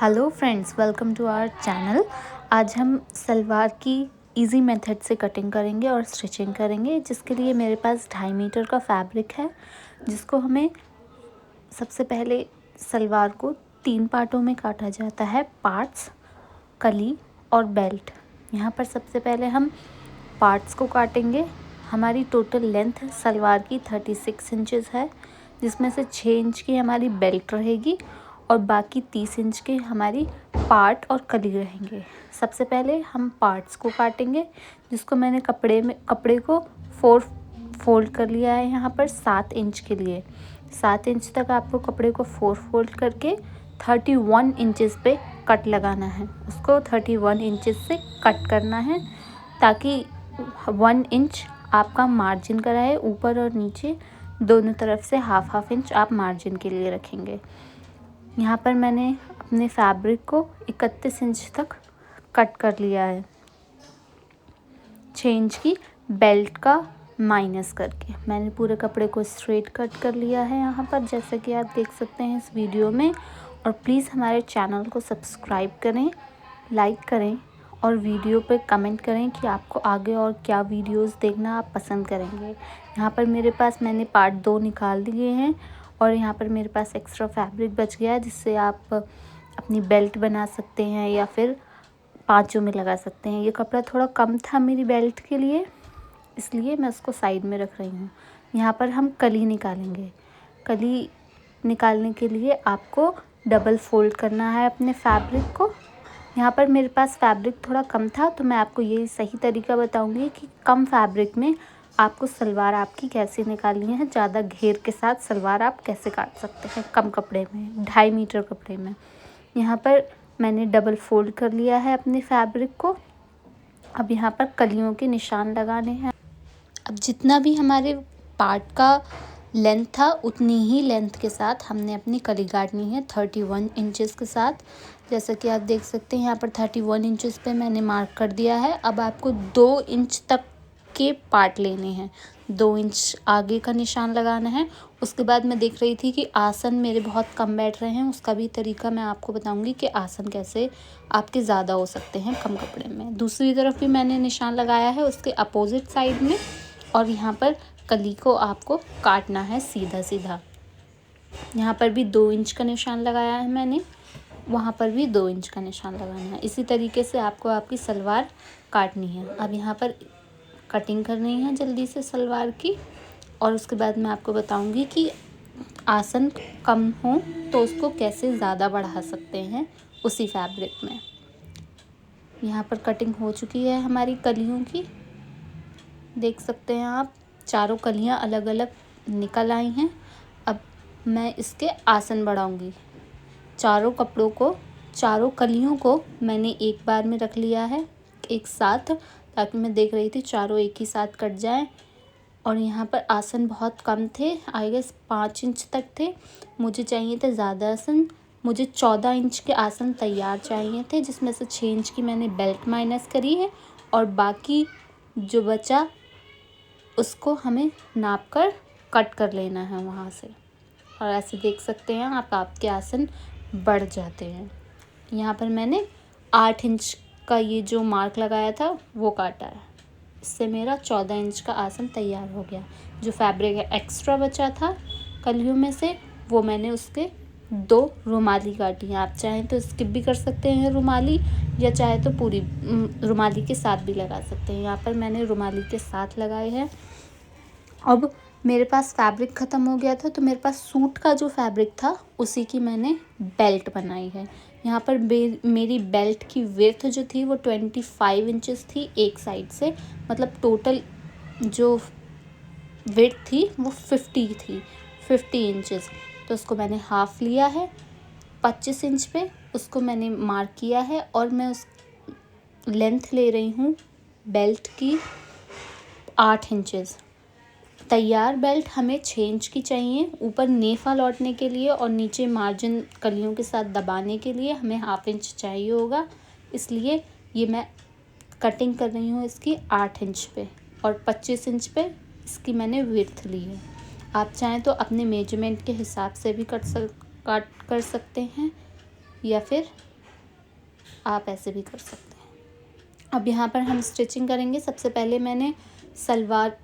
Hello friends, welcome to our channel. आज हम सलवार की इजी मेथड से कटिंग करेंगे और स्टिचिंग करेंगे, जिसके लिए मेरे पास 2.5 मीटर का फैब्रिक है, जिसको हमें सबसे पहले सलवार को 3 पार्टों में काटा जाता है। पार्ट्स, कली और बेल्ट। यहाँ पर सबसे पहले हम पार्ट्स को काटेंगे। हमारी टोटल लेंथ सलवार की 36 इंचेस है, जिसमें से 6 इंच की हमारी बेल्ट रहेगी और बाकी 30 इंच के हमारी पार्ट और कली रहेंगे। सबसे पहले हम पार्ट्स को काटेंगे, जिसको मैंने कपड़े को 4 फोल्ड कर लिया है। यहाँ पर 7 इंच के लिए 7 इंच तक आपको कपड़े को 4 फोल्ड करके 31 इंचेस पे कट लगाना है। उसको 31 इंचेस से कट करना है, ताकि 1 इंच आपका मार्जिन का रहे। ऊपर और नीचे दोनों तरफ से हाफ इंच आप मार्जिन के लिए रखेंगे। यहाँ पर मैंने अपने फैब्रिक को 31 इंच तक कट कर लिया है, 6 इंच की बेल्ट का माइनस करके। मैंने पूरे कपड़े को स्ट्रेट कट कर लिया है यहाँ पर, जैसे कि आप देख सकते हैं इस वीडियो में। और प्लीज़ हमारे चैनल को सब्सक्राइब करें, लाइक करें और वीडियो पे कमेंट करें कि आपको आगे और क्या वीडियोस देखना आप पसंद करेंगे। यहाँ पर मेरे पास मैंने पार्ट 2 निकाल दिए हैं और यहाँ पर मेरे पास एक्स्ट्रा फैब्रिक बच गया है, जिससे आप अपनी बेल्ट बना सकते हैं या फिर पाँचों में लगा सकते हैं। ये कपड़ा थोड़ा कम था मेरी बेल्ट के लिए, इसलिए मैं उसको साइड में रख रही हूँ। यहाँ पर हम कली निकालेंगे। कली निकालने के लिए आपको डबल फोल्ड करना है अपने फैब्रिक को। यहाँ पर मेरे पास फैब्रिक थोड़ा कम था, तो मैं आपको ये सही तरीका बताऊँगी कि कम फैब्रिक में आपको सलवार आपकी कैसे निकालनी है। ज़्यादा घेर के साथ सलवार आप कैसे काट सकते हैं कम कपड़े में, 2.5 मीटर कपड़े में। यहाँ पर मैंने डबल फोल्ड कर लिया है अपने फैब्रिक को। अब यहाँ पर कलियों के निशान लगाने हैं। अब जितना भी हमारे पार्ट का लेंथ था, उतनी ही लेंथ के साथ हमने अपनी कली काटनी है 31 इंचेस के साथ। जैसा कि आप देख सकते हैं यहाँ पर 31 इंचेस पे मैंने मार्क कर दिया है। अब आपको 2 इंच तक के पार्ट लेने हैं, 2 इंच आगे का निशान लगाना है। उसके बाद मैं देख रही थी कि आसन मेरे बहुत कम बैठ रहे हैं, उसका भी तरीका मैं आपको बताऊंगी कि आसन कैसे आपके ज़्यादा हो सकते हैं कम कपड़े में। दूसरी तरफ भी मैंने निशान लगाया है उसके अपोजिट साइड में, और यहाँ पर कली को आपको काटना है सीधा सीधा। यहाँ पर भी 2 इंच का निशान लगाया है मैंने, वहाँ पर भी 2 इंच का निशान लगाना है। इसी तरीके से आपको आपकी सलवार काटनी है। अब यहाँ पर कटिंग करनी है जल्दी से सलवार की, और उसके बाद मैं आपको बताऊंगी कि आसन कम हो तो उसको कैसे ज़्यादा बढ़ा सकते हैं उसी फैब्रिक में। यहाँ पर कटिंग हो चुकी है हमारी कलियों की, देख सकते हैं आप। चारों कलियाँ अलग अलग निकल आई हैं। अब मैं इसके आसन बढ़ाऊंगी। चारों कलियों को मैंने एक बार में रख लिया है एक साथ, ताकि मैं देख रही थी चारों एक ही साथ कट जाएं। और यहाँ पर आसन बहुत कम थे, आई गेस 5 इंच तक थे। मुझे चाहिए थे ज़्यादा आसन, मुझे 14 इंच के आसन तैयार चाहिए थे, जिसमें से 6 इंच की मैंने बेल्ट माइनस करी है और बाकी जो बचा उसको हमें नाप कर कट कर लेना है वहाँ से। और ऐसे देख सकते हैं आप, आपके आसन बढ़ जाते हैं। यहाँ पर मैंने 8 इंच का ये जो मार्क लगाया था वो काटा है, इससे मेरा 14 इंच का आसन तैयार हो गया। जो फैब्रिक एक्स्ट्रा बचा था कलियों में से, वो मैंने उसके 2 रुमाली काटी हैं। आप चाहें तो स्किप भी कर सकते हैं रुमाली, या चाहे तो पूरी रुमाली के साथ भी लगा सकते हैं। यहाँ पर मैंने रुमाली के साथ लगाए हैं। अब मेरे पास फैब्रिक ख़त्म हो गया था, तो मेरे पास सूट का जो फैब्रिक था उसी की मैंने बेल्ट बनाई है। यहाँ पर मेरी बेल्ट की विड्थ जो थी वो 25 इंचेस थी एक साइड से, मतलब टोटल जो विड्थ थी वो 50 इंचेस। तो उसको मैंने हाफ लिया है 25 इंच पे, उसको मैंने मार्क किया है। और मैं उस लेंथ ले रही हूँ बेल्ट की 8 इंचेस। तैयार बेल्ट हमें 6 इंच की चाहिए, ऊपर नेफा लौटने के लिए और नीचे मार्जिन कलियों के साथ दबाने के लिए हमें हाफ इंच चाहिए होगा। इसलिए ये मैं कटिंग कर रही हूँ इसकी 8 इंच पे, और 25 इंच पे इसकी मैंने विड्थ ली है। आप चाहें तो अपने मेजरमेंट के हिसाब से भी काट कर सकते हैं, या फिर आप ऐसे भी कर सकते हैं। अब यहाँ पर हम स्टिचिंग करेंगे। सबसे पहले मैंने सलवार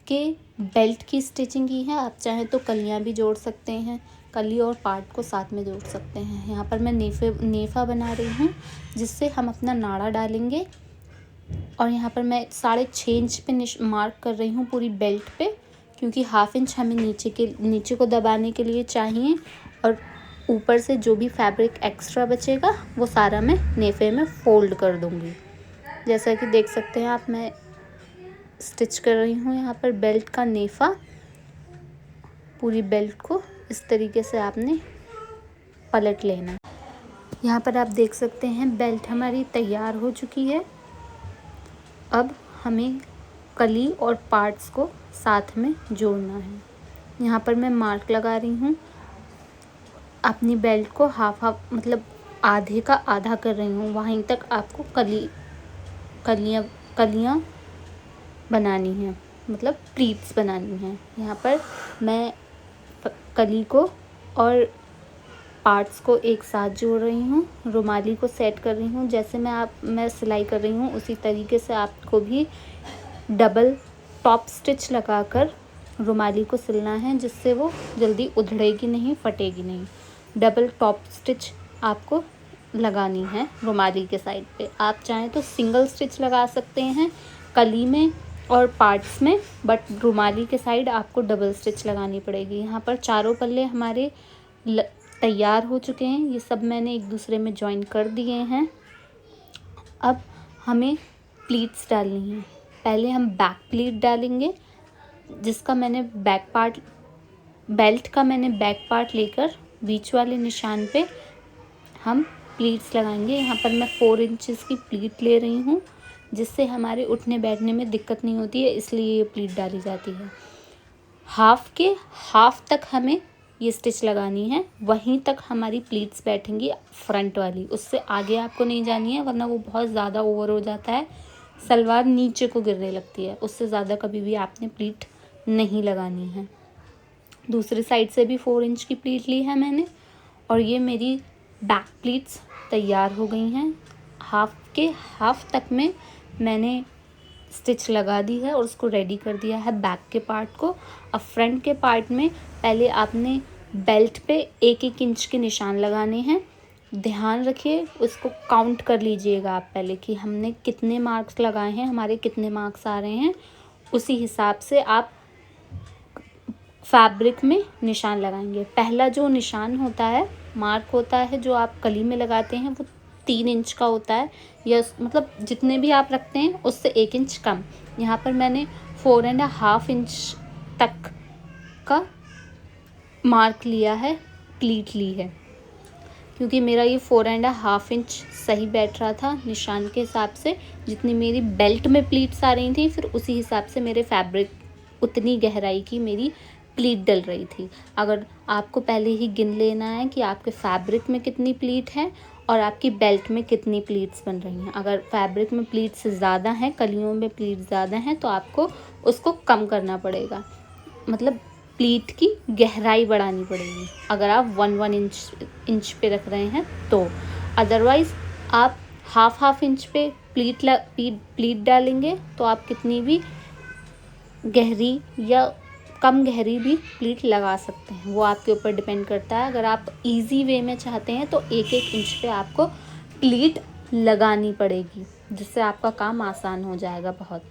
के बेल्ट की स्टिचिंग की है। आप चाहें तो कलियाँ भी जोड़ सकते हैं, कली और पार्ट को साथ में जोड़ सकते हैं। यहाँ पर मैं नेफ़ा बना रही हूँ जिससे हम अपना नाड़ा डालेंगे। और यहाँ पर मैं 6.5 इंच पे मार्क कर रही हूँ पूरी बेल्ट पे, क्योंकि 1/2 इंच हमें नीचे को दबाने के लिए चाहिए। और ऊपर से जो भी फैब्रिक एक्स्ट्रा बचेगा वो सारा मैं नेफ़े में फ़ोल्ड कर दूँगी। जैसा कि देख सकते हैं आप, मैं स्टिच कर रही हूँ यहाँ पर बेल्ट का नेफ़ा। पूरी बेल्ट को इस तरीके से आपने पलट लेना है। यहाँ पर आप देख सकते हैं बेल्ट हमारी तैयार हो चुकी है। अब हमें कली और पार्ट्स को साथ में जोड़ना है। यहाँ पर मैं मार्क लगा रही हूँ। अपनी बेल्ट को हाफ मतलब आधे का आधा कर रही हूँ, वहीं तक आपको कलियाँ बनानी है, मतलब प्लीट्स बनानी है। यहाँ पर मैं कली को और पार्ट्स को एक साथ जोड़ रही हूँ, रुमाली को सेट कर रही हूँ। जैसे मैं सिलाई कर रही हूँ उसी तरीके से आपको भी डबल टॉप स्टिच लगाकर रुमाली को सिलना है, जिससे वो जल्दी उधड़ेगी नहीं, फटेगी नहीं। डबल टॉप स्टिच आपको लगानी है रुमाली के साइड पे। आप चाहें तो सिंगल स्टिच लगा सकते हैं कली में और पार्ट्स में, बट रुमाली के साइड आपको डबल स्टिच लगानी पड़ेगी। यहाँ पर चारों पल्ले हमारे तैयार हो चुके हैं। ये सब मैंने एक दूसरे में जॉइन कर दिए हैं। अब हमें प्लीट्स डालनी है। पहले हम बैक प्लीट डालेंगे, जिसका मैंने बेल्ट का मैंने बैक पार्ट लेकर बीच वाले निशान पे हम प्लीट्स लगाएंगे। यहाँ पर मैं 4 इंचेस की प्लीट ले रही हूँ, जिससे हमारे उठने बैठने में दिक्कत नहीं होती है, इसलिए ये प्लीट डाली जाती है। हाफ तक हमें ये स्टिच लगानी है, वहीं तक हमारी प्लीट्स बैठेंगी फ्रंट वाली। उससे आगे आपको नहीं जानी है, वरना वो बहुत ज़्यादा ओवर हो जाता है, सलवार नीचे को गिरने लगती है। उससे ज़्यादा कभी भी आपने प्लीट नहीं लगानी है। दूसरी साइड से भी 4 इंच की प्लीट ली है मैंने, और ये मेरी बैक प्लीट्स तैयार हो गई हैं। हाफ तक में मैंने स्टिच लगा दी है और उसको रेडी कर दिया है बैक के पार्ट को। अब फ्रंट के पार्ट में पहले आपने बेल्ट पे 1-1 इंच के निशान लगाने हैं। ध्यान रखिए, उसको काउंट कर लीजिएगा आप पहले कि हमने कितने मार्क्स लगाए हैं, हमारे कितने मार्क्स आ रहे हैं। उसी हिसाब से आप फैब्रिक में निशान लगाएंगे। पहला जो निशान होता है, मार्क होता है, जो आप कली में लगाते हैं, वो 3 इंच का होता है, या मतलब जितने भी आप रखते हैं उससे 1 इंच कम। यहाँ पर मैंने 4.5 इंच तक का मार्क लिया है, प्लीट ली है, क्योंकि मेरा ये 4.5 इंच सही बैठ रहा था निशान के हिसाब से। जितनी मेरी बेल्ट में प्लीट्स आ रही थी, फिर उसी हिसाब से मेरे फैब्रिक उतनी गहराई की मेरी प्लीट डल रही थी। अगर आपको पहले ही गिन लेना है कि आपके फैब्रिक में कितनी प्लीट है और आपकी बेल्ट में कितनी प्लीट्स बन रही हैं। अगर फैब्रिक में प्लीट्स ज़्यादा हैं, कलियों में प्लीट ज़्यादा हैं, तो आपको उसको कम करना पड़ेगा, मतलब प्लीट की गहराई बढ़ानी पड़ेगी अगर आप 1 इंच पे रख रहे हैं तो। अदरवाइज़ आप हाफ इंच पे प्लीट डालेंगे तो आप कितनी भी गहरी या कम गहरी भी प्लीट लगा सकते हैं, वो आपके ऊपर डिपेंड करता है। अगर आप इजी वे में चाहते हैं तो 1-1 इंच पे आपको प्लीट लगानी पड़ेगी, जिससे आपका काम आसान हो जाएगा बहुत।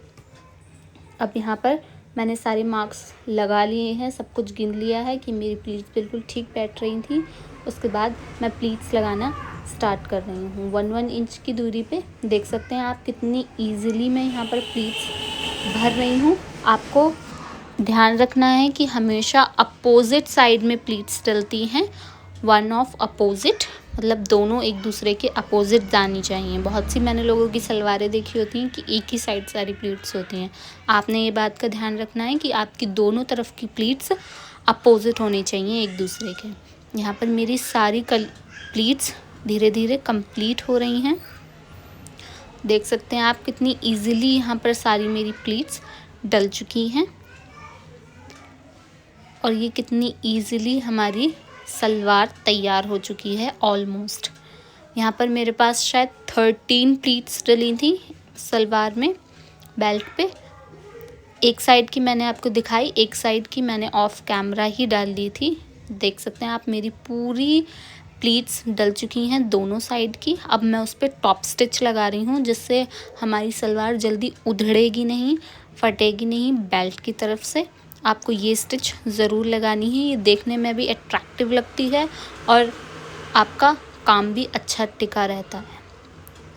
अब यहाँ पर मैंने सारे मार्क्स लगा लिए हैं, सब कुछ गिन लिया है कि मेरी प्लीट्स बिल्कुल ठीक बैठ रही थी। उसके बाद मैं प्लीट्स लगाना स्टार्ट कर रही हूँ 1 इंच की दूरी पे। देख सकते हैं आप कितनी ईजिली मैं यहाँ पर प्लीट्स भर रही हूँ। आपको ध्यान रखना है कि हमेशा अपोजिट साइड में प्लीट्स डलती हैं, वन ऑफ अपोजिट, मतलब दोनों एक दूसरे के अपोजिट जानी चाहिए। बहुत सी मैंने लोगों की सलवारें देखी होती हैं कि एक ही साइड सारी प्लीट्स होती हैं। आपने ये बात का ध्यान रखना है कि आपकी दोनों तरफ की प्लीट्स अपोजिट होनी चाहिए एक दूसरे के। यहाँ पर मेरी सारी प्लीट्स धीरे धीरे कंप्लीट हो रही हैं। देख सकते हैं आप कितनी ईजिली यहाँ पर सारी मेरी प्लीट्स डल चुकी हैं, और ये कितनी ईजिली हमारी सलवार तैयार हो चुकी है ऑलमोस्ट। यहाँ पर मेरे पास शायद 13 प्लीट्स डली थी सलवार में बेल्ट पे। एक साइड की मैंने आपको दिखाई, एक साइड की मैंने ऑफ कैमरा ही डाल दी थी। देख सकते हैं आप मेरी पूरी प्लीट्स डल चुकी हैं दोनों साइड की। अब मैं उस पर टॉप स्टिच लगा रही हूँ, जिससे हमारी सलवार जल्दी उधड़ेगी नहीं, फटेगी नहीं बेल्ट की तरफ से। आपको ये स्टिच ज़रूर लगानी है, ये देखने में भी अट्रैक्टिव लगती है और आपका काम भी अच्छा टिका रहता है।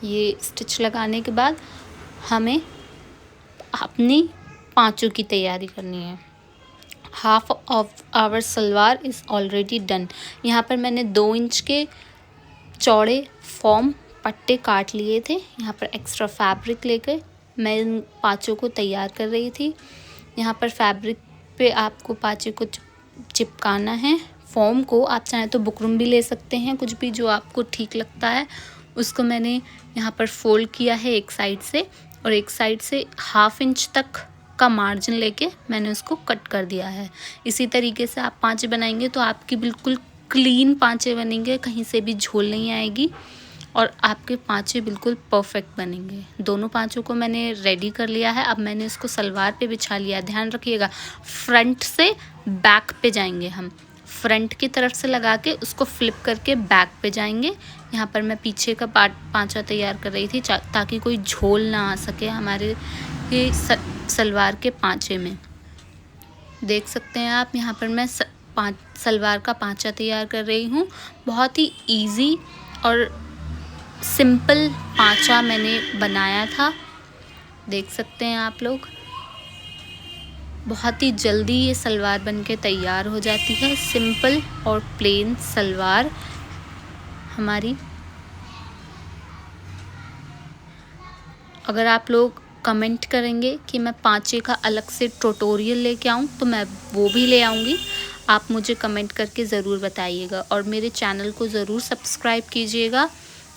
ये स्टिच लगाने के बाद हमें अपनी पाँचों की तैयारी करनी है। Half of hour salwar is already done. यहाँ पर मैंने 2 इंच के चौड़े फॉर्म पट्टे काट लिए थे। यहाँ पर एक्स्ट्रा फैब्रिक लेकर मैं इन पाँचों को तैयार कर रही थी। यहाँ पर फैब्रिक पे आपको पाँचों को चिपकाना है। फॉर्म को आप चाहें तो बुकरम भी ले सकते हैं, कुछ भी जो आपको ठीक लगता है। उसको मैंने यहाँ पर फोल्ड किया है एक साइड से, और एक साइड से 1/2 इंच तक का मार्जिन लेके मैंने उसको कट कर दिया है। इसी तरीके से आप पाँचे बनाएंगे तो आपकी बिल्कुल क्लीन पाँचे बनेंगे, कहीं से भी झोल नहीं आएगी और आपके पाँचे बिल्कुल परफेक्ट बनेंगे। दोनों पाँचों को मैंने रेडी कर लिया है। अब मैंने इसको सलवार पे बिछा लिया। ध्यान रखिएगा, फ्रंट से बैक पे जाएंगे हम। फ्रंट की तरफ से लगा के उसको फ्लिप करके बैक पे जाएंगे। यहाँ पर मैं पीछे का पाँचा तैयार कर रही थी ताकि कोई झोल ना आ सके हमारे ये सलवार के पाँचे में। देख सकते हैं आप, यहाँ पर मैं सलवार का पाँचा तैयार कर रही हूँ। बहुत ही इजी और सिंपल पाँचा मैंने बनाया था। देख सकते हैं आप लोग, बहुत ही जल्दी ये सलवार बनके तैयार हो जाती है। सिंपल और प्लेन सलवार हमारी। अगर आप लोग कमेंट करेंगे कि मैं पाँचे का अलग से ट्यूटोरियल लेके आऊँ तो मैं वो भी ले आऊँगी। आप मुझे कमेंट करके ज़रूर बताइएगा और मेरे चैनल को ज़रूर सब्सक्राइब कीजिएगा।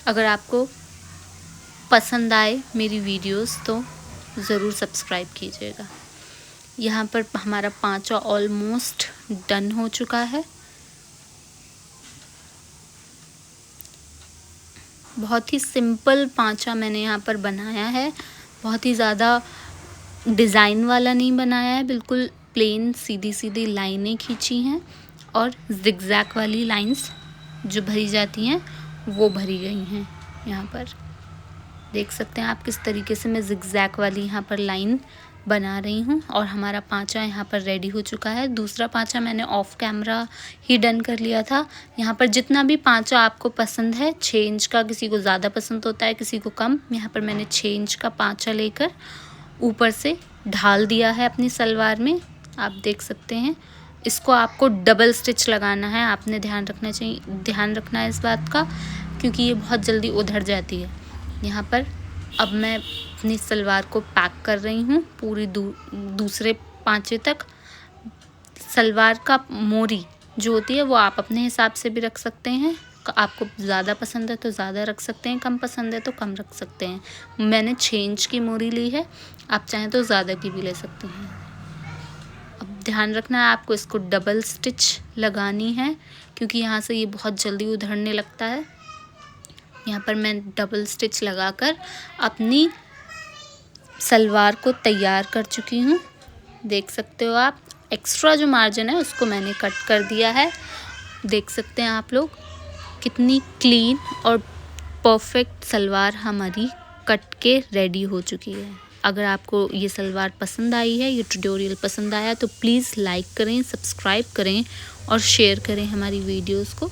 अगर आपको पसंद आए मेरी वीडियोस तो ज़रूर सब्सक्राइब कीजिएगा। यहाँ पर हमारा पाँचा ऑलमोस्ट डन हो चुका है। बहुत ही सिंपल पाँचा मैंने यहाँ पर बनाया है, बहुत ही ज़्यादा डिज़ाइन वाला नहीं बनाया है। बिल्कुल प्लेन सीधी सीधी लाइनें खींची हैं और जिगजैग वाली लाइंस जो भरी जाती हैं वो भरी गई हैं। यहाँ पर देख सकते हैं आप किस तरीके से मैं जिगजैग वाली यहाँ पर लाइन बना रही हूँ। और हमारा पाँचा यहाँ पर रेडी हो चुका है। दूसरा पाँचा मैंने ऑफ कैमरा ही डन कर लिया था। यहाँ पर जितना भी पाँचा आपको पसंद है, 6 इंच का किसी को ज़्यादा पसंद होता है, किसी को कम। यहाँ पर मैंने 6 इंच का पाँचा लेकर ऊपर से ढाल दिया है अपनी सलवार में। आप देख सकते हैं, इसको आपको डबल स्टिच लगाना है। आपने ध्यान रखना है इस बात का, क्योंकि ये बहुत जल्दी उधड़ जाती है। यहाँ पर अब मैं अपनी सलवार को पैक कर रही हूँ पूरी दूसरे पाँचे तक। सलवार का मोरी जो होती है वो आप अपने हिसाब से भी रख सकते हैं। आपको ज़्यादा पसंद है तो ज़्यादा रख सकते हैं, कम पसंद है तो कम रख सकते हैं। मैंने 6 इंच की मोरी ली है, आप चाहें तो ज़्यादा की भी ले सकते हैं। अब ध्यान रखना है आपको इसको डबल स्टिच लगानी है, क्योंकि यहाँ से ये बहुत जल्दी उधड़ने लगता है। यहाँ पर मैं डबल स्टिच लगाकर अपनी सलवार को तैयार कर चुकी हूँ। देख सकते हो आप, एक्स्ट्रा जो मार्जिन है उसको मैंने कट कर दिया है। देख सकते हैं आप लोग कितनी क्लीन और परफेक्ट सलवार हमारी कट के रेडी हो चुकी है। अगर आपको ये सलवार पसंद आई है, ये ट्यूटोरियल पसंद आया तो प्लीज़ लाइक करें, सब्सक्राइब करें और शेयर करें हमारी वीडियोस को।